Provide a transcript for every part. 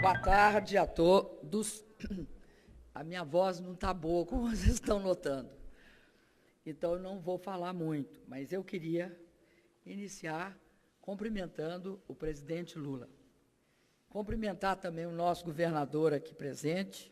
Boa tarde a todos. A minha voz não está boa, como vocês estão notando. Então, eu não vou falar muito, mas eu queria iniciar cumprimentando o presidente Lula. Cumprimentar também o nosso governador aqui presente,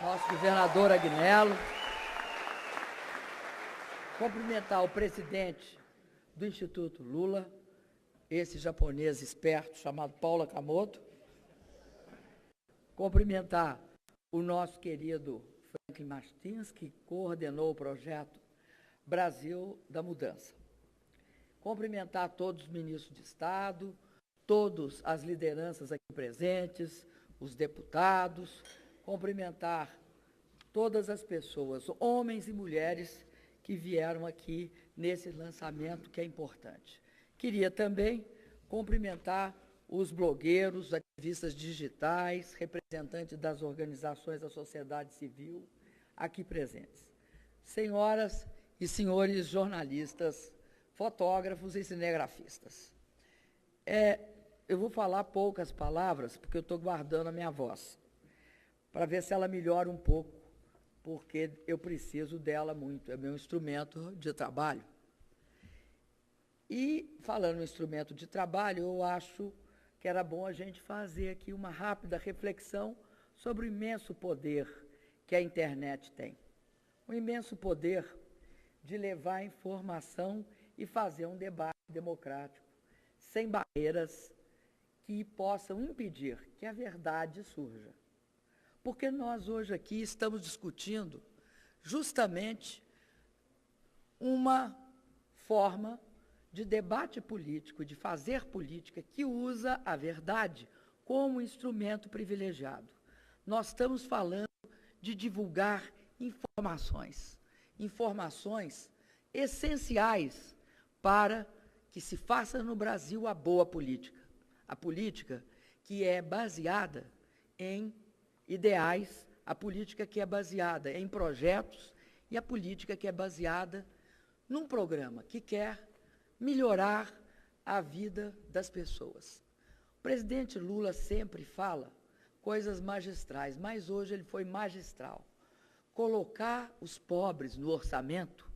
nosso governador Agnello. Cumprimentar o presidente do Instituto Lula, esse japonês esperto chamado Paulo Okamoto. Cumprimentar o nosso querido Franklin Martins, que coordenou o projeto Brasil da Mudança. Cumprimentar todos os ministros de Estado, todas as lideranças aqui presentes, os deputados, cumprimentar todas as pessoas, homens e mulheres, que vieram aqui nesse lançamento que é importante. Queria também cumprimentar os blogueiros, ativistas digitais, representantes das organizações da sociedade civil aqui presentes. Senhoras e senhores jornalistas, fotógrafos e cinegrafistas. Eu vou falar poucas palavras, porque eu estou guardando a minha voz, para ver se ela melhora um pouco, porque eu preciso dela muito, é meu instrumento de trabalho. E, falando no instrumento de trabalho, eu acho que era bom a gente fazer aqui uma rápida reflexão sobre o imenso poder que a internet tem. O imenso poder de levar a informação e fazer um debate democrático, sem barreiras que possam impedir que a verdade surja. Porque nós hoje aqui estamos discutindo justamente uma forma de debate político, de fazer política, que usa a verdade como instrumento privilegiado. Nós estamos falando de divulgar informações essenciais para que se faça no Brasil a boa política. A política que é baseada em ideais, a política que é baseada em projetos e a política que é baseada num programa que quer melhorar a vida das pessoas. O presidente Lula sempre fala coisas magistrais, mas hoje ele foi magistral. Colocar os pobres no orçamento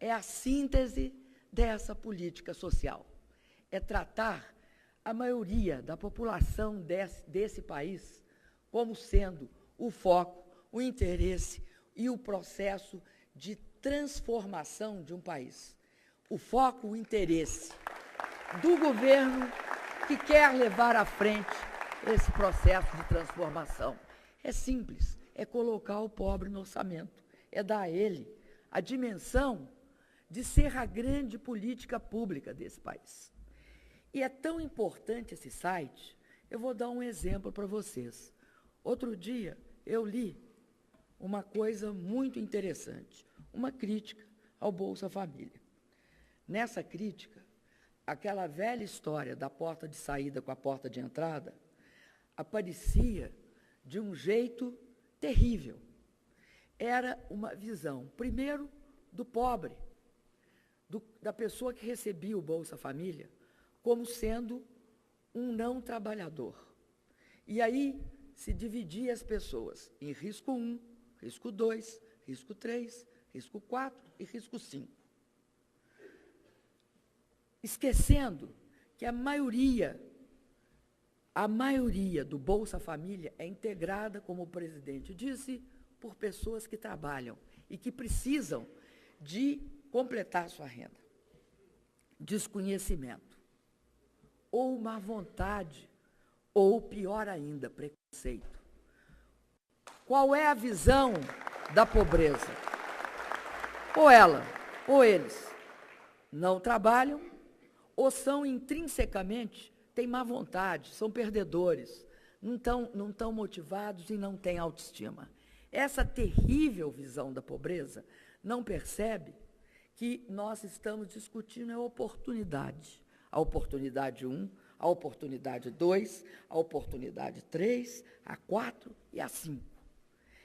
é a síntese dessa política social. É tratar a maioria da população desse país como sendo o foco, o interesse e o processo de transformação de um país. O foco, o interesse do governo que quer levar à frente esse processo de transformação. É simples, é colocar o pobre no orçamento, é dar a ele a dimensão de ser a grande política pública desse país. E é tão importante esse site, eu vou dar um exemplo para vocês. Outro dia, eu li uma coisa muito interessante, uma crítica ao Bolsa Família. Nessa crítica, aquela velha história da porta de saída com a porta de entrada aparecia de um jeito terrível. Era uma visão, primeiro, do pobre, da pessoa que recebia o Bolsa Família, como sendo um não trabalhador. E aí se dividia as pessoas em risco 1, risco 2, risco 3, risco 4 e risco 5. Esquecendo que a maioria do Bolsa Família é integrada, como o presidente disse, por pessoas que trabalham e que precisam de completar sua renda. Desconhecimento, ou má vontade, ou, pior ainda, preconceito. Qual é a visão da pobreza? Ou ela, ou eles não trabalham, ou são intrinsecamente, têm má vontade, são perdedores, não estão motivados e não têm autoestima. Essa terrível visão da pobreza não percebe que nós estamos discutindo a oportunidade. A oportunidade 1, a oportunidade 2, a oportunidade 3, a 4 e a 5.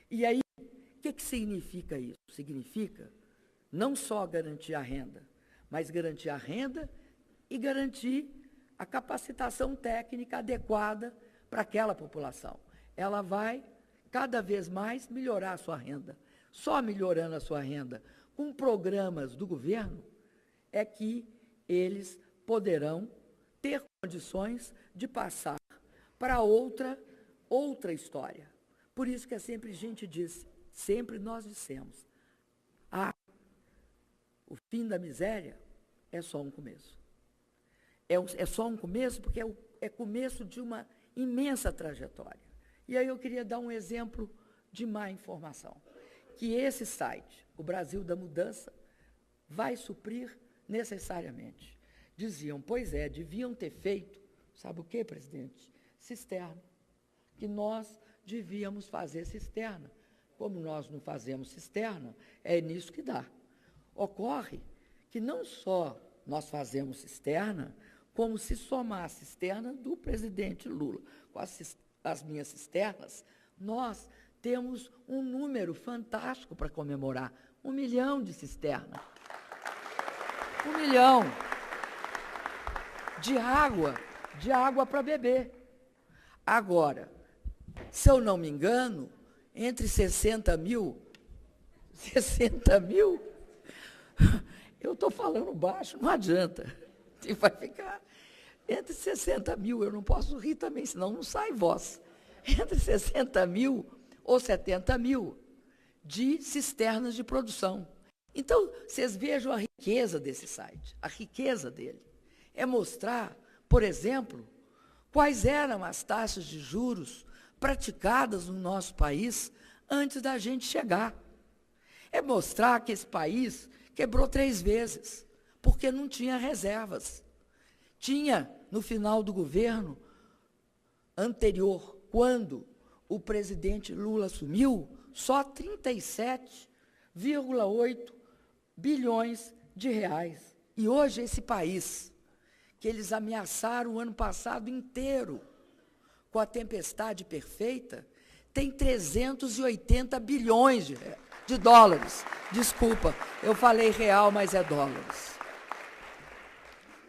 E aí, o que significa isso? Significa não só garantir a renda, mas garantir a renda e garantir a capacitação técnica adequada para aquela população. ela vai cada vez mais melhorar a sua renda. Só melhorando a sua renda com programas do governo é que eles poderão ter condições de passar para outra história. Por isso que sempre a gente diz, sempre nós dissemos, o fim da miséria é só um começo. É só um começo porque é começo de uma imensa trajetória. E aí eu queria dar um exemplo de má informação, que esse site, o Brasil da Mudança, vai suprir necessariamente. Diziam, pois é, deviam ter feito, sabe o quê, presidente? Cisterna. Que nós devíamos fazer cisterna. Como nós não fazemos cisterna, é nisso que dá. Ocorre que não só nós fazemos cisterna, como se somar a cisterna do presidente Lula com as minhas cisternas, nós temos um número fantástico para comemorar, 1 milhão de cisternas. 1 milhão de água para beber. Agora, se eu não me engano, entre 60 mil, eu estou falando baixo, não adianta, vai ficar entre 60 mil, eu não posso rir também, senão não sai voz, entre 60 mil ou 70 mil de cisternas de produção. Então, vocês vejam a riqueza desse site, a riqueza dele. É mostrar, por exemplo, quais eram as taxas de juros praticadas no nosso país antes da gente chegar. É mostrar que esse país quebrou 3 vezes, porque não tinha reservas. Tinha, no final do governo anterior, quando o presidente Lula assumiu, só 37,8 bilhões de reais. E hoje esse país, que eles ameaçaram o ano passado inteiro com a tempestade perfeita, tem 380 bilhões de dólares. Desculpa, eu falei real, mas é dólares.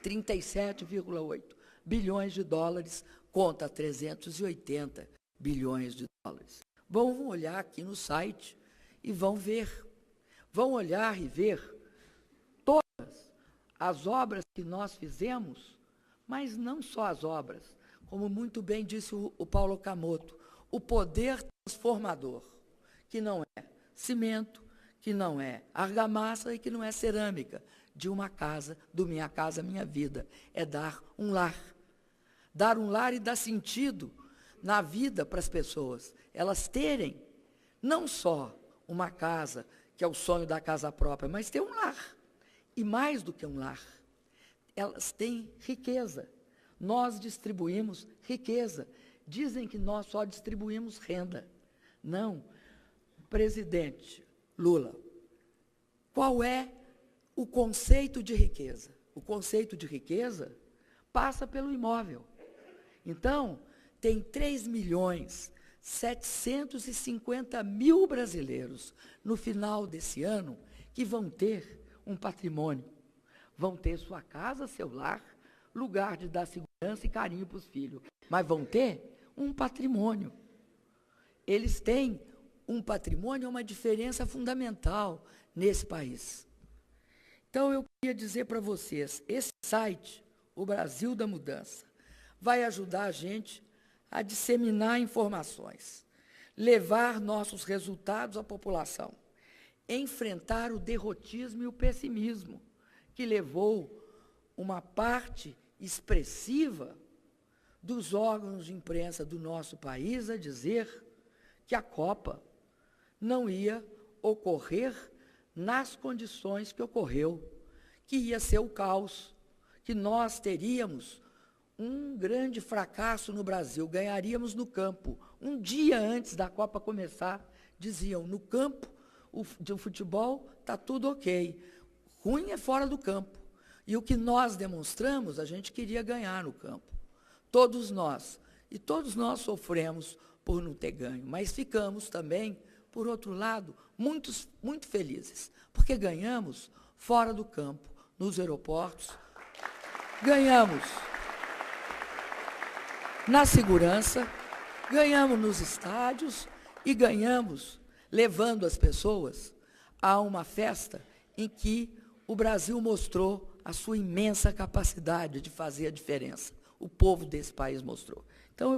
37,8 bilhões de dólares contra 380 bilhões de dólares. Vão olhar aqui no site e vão ver. Vão olhar e ver todas as obras que nós fizemos, mas não só as obras, como muito bem disse o Paulo Okamoto, o poder transformador, que não é cimento, que não é argamassa e que não é cerâmica, de uma casa, do Minha Casa Minha Vida. É dar um lar. Dar um lar e dar sentido na vida para as pessoas. Elas terem não só uma casa, que é o sonho da casa própria, mas ter um lar. E mais do que um lar, elas têm riqueza. Nós distribuímos riqueza. Dizem que nós só distribuímos renda. Não. Presidente Lula, qual é o conceito de riqueza? O conceito de riqueza passa pelo imóvel. Então, tem 3.750.000 brasileiros no final desse ano que vão ter um patrimônio. Vão ter sua casa, seu lar, lugar de dar segurança e carinho para os filhos. Mas vão ter um patrimônio. Eles têm um patrimônio, é uma diferença fundamental nesse país. Então, eu queria dizer para vocês, esse site, o Brasil da Mudança, vai ajudar a gente a disseminar informações, levar nossos resultados à população, enfrentar o derrotismo e o pessimismo, que levou uma parte expressiva dos órgãos de imprensa do nosso país a dizer que a Copa não ia ocorrer nas condições que ocorreu, que ia ser o caos, que nós teríamos um grande fracasso no Brasil, ganharíamos no campo. Um dia antes da Copa começar, diziam, no campo de futebol está tudo ok, ruim é fora do campo. E o que nós demonstramos, a gente queria ganhar no campo. Todos nós. E todos nós sofremos por não ter ganho, mas ficamos também, por outro lado, muito felizes, porque ganhamos fora do campo, nos aeroportos, ganhamos na segurança, Ganhamos nos estádios e ganhamos levando as pessoas a uma festa em que o Brasil mostrou a sua imensa capacidade de fazer a diferença. O povo desse país mostrou. Então,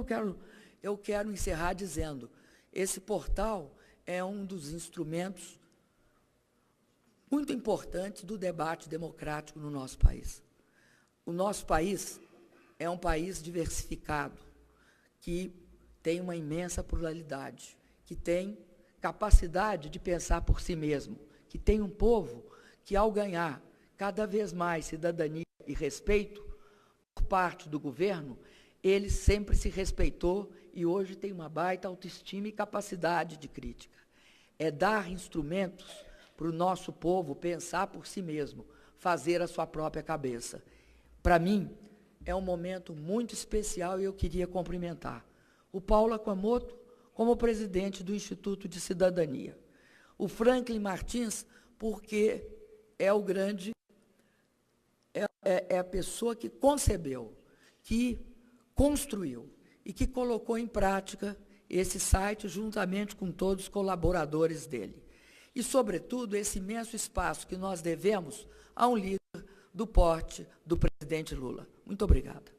eu quero encerrar dizendo, esse portal é um dos instrumentos muito importantes do debate democrático no nosso país. O nosso país é um país diversificado, que tem uma imensa pluralidade, que tem capacidade de pensar por si mesmo, que tem um povo que, ao ganhar cada vez mais cidadania e respeito por parte do governo, ele sempre se respeitou e hoje tem uma baita autoestima e capacidade de crítica. É dar instrumentos para o nosso povo pensar por si mesmo, fazer a sua própria cabeça. Para mim, é um momento muito especial e eu queria cumprimentar o Paulo Akwamoto como presidente do Instituto de Cidadania, o Franklin Martins, porque é o grande, é a pessoa que concebeu, que construiu e que colocou em prática esse site juntamente com todos os colaboradores dele. E, sobretudo, esse imenso espaço que nós devemos a um líder do porte do presidente Lula. Muito obrigada.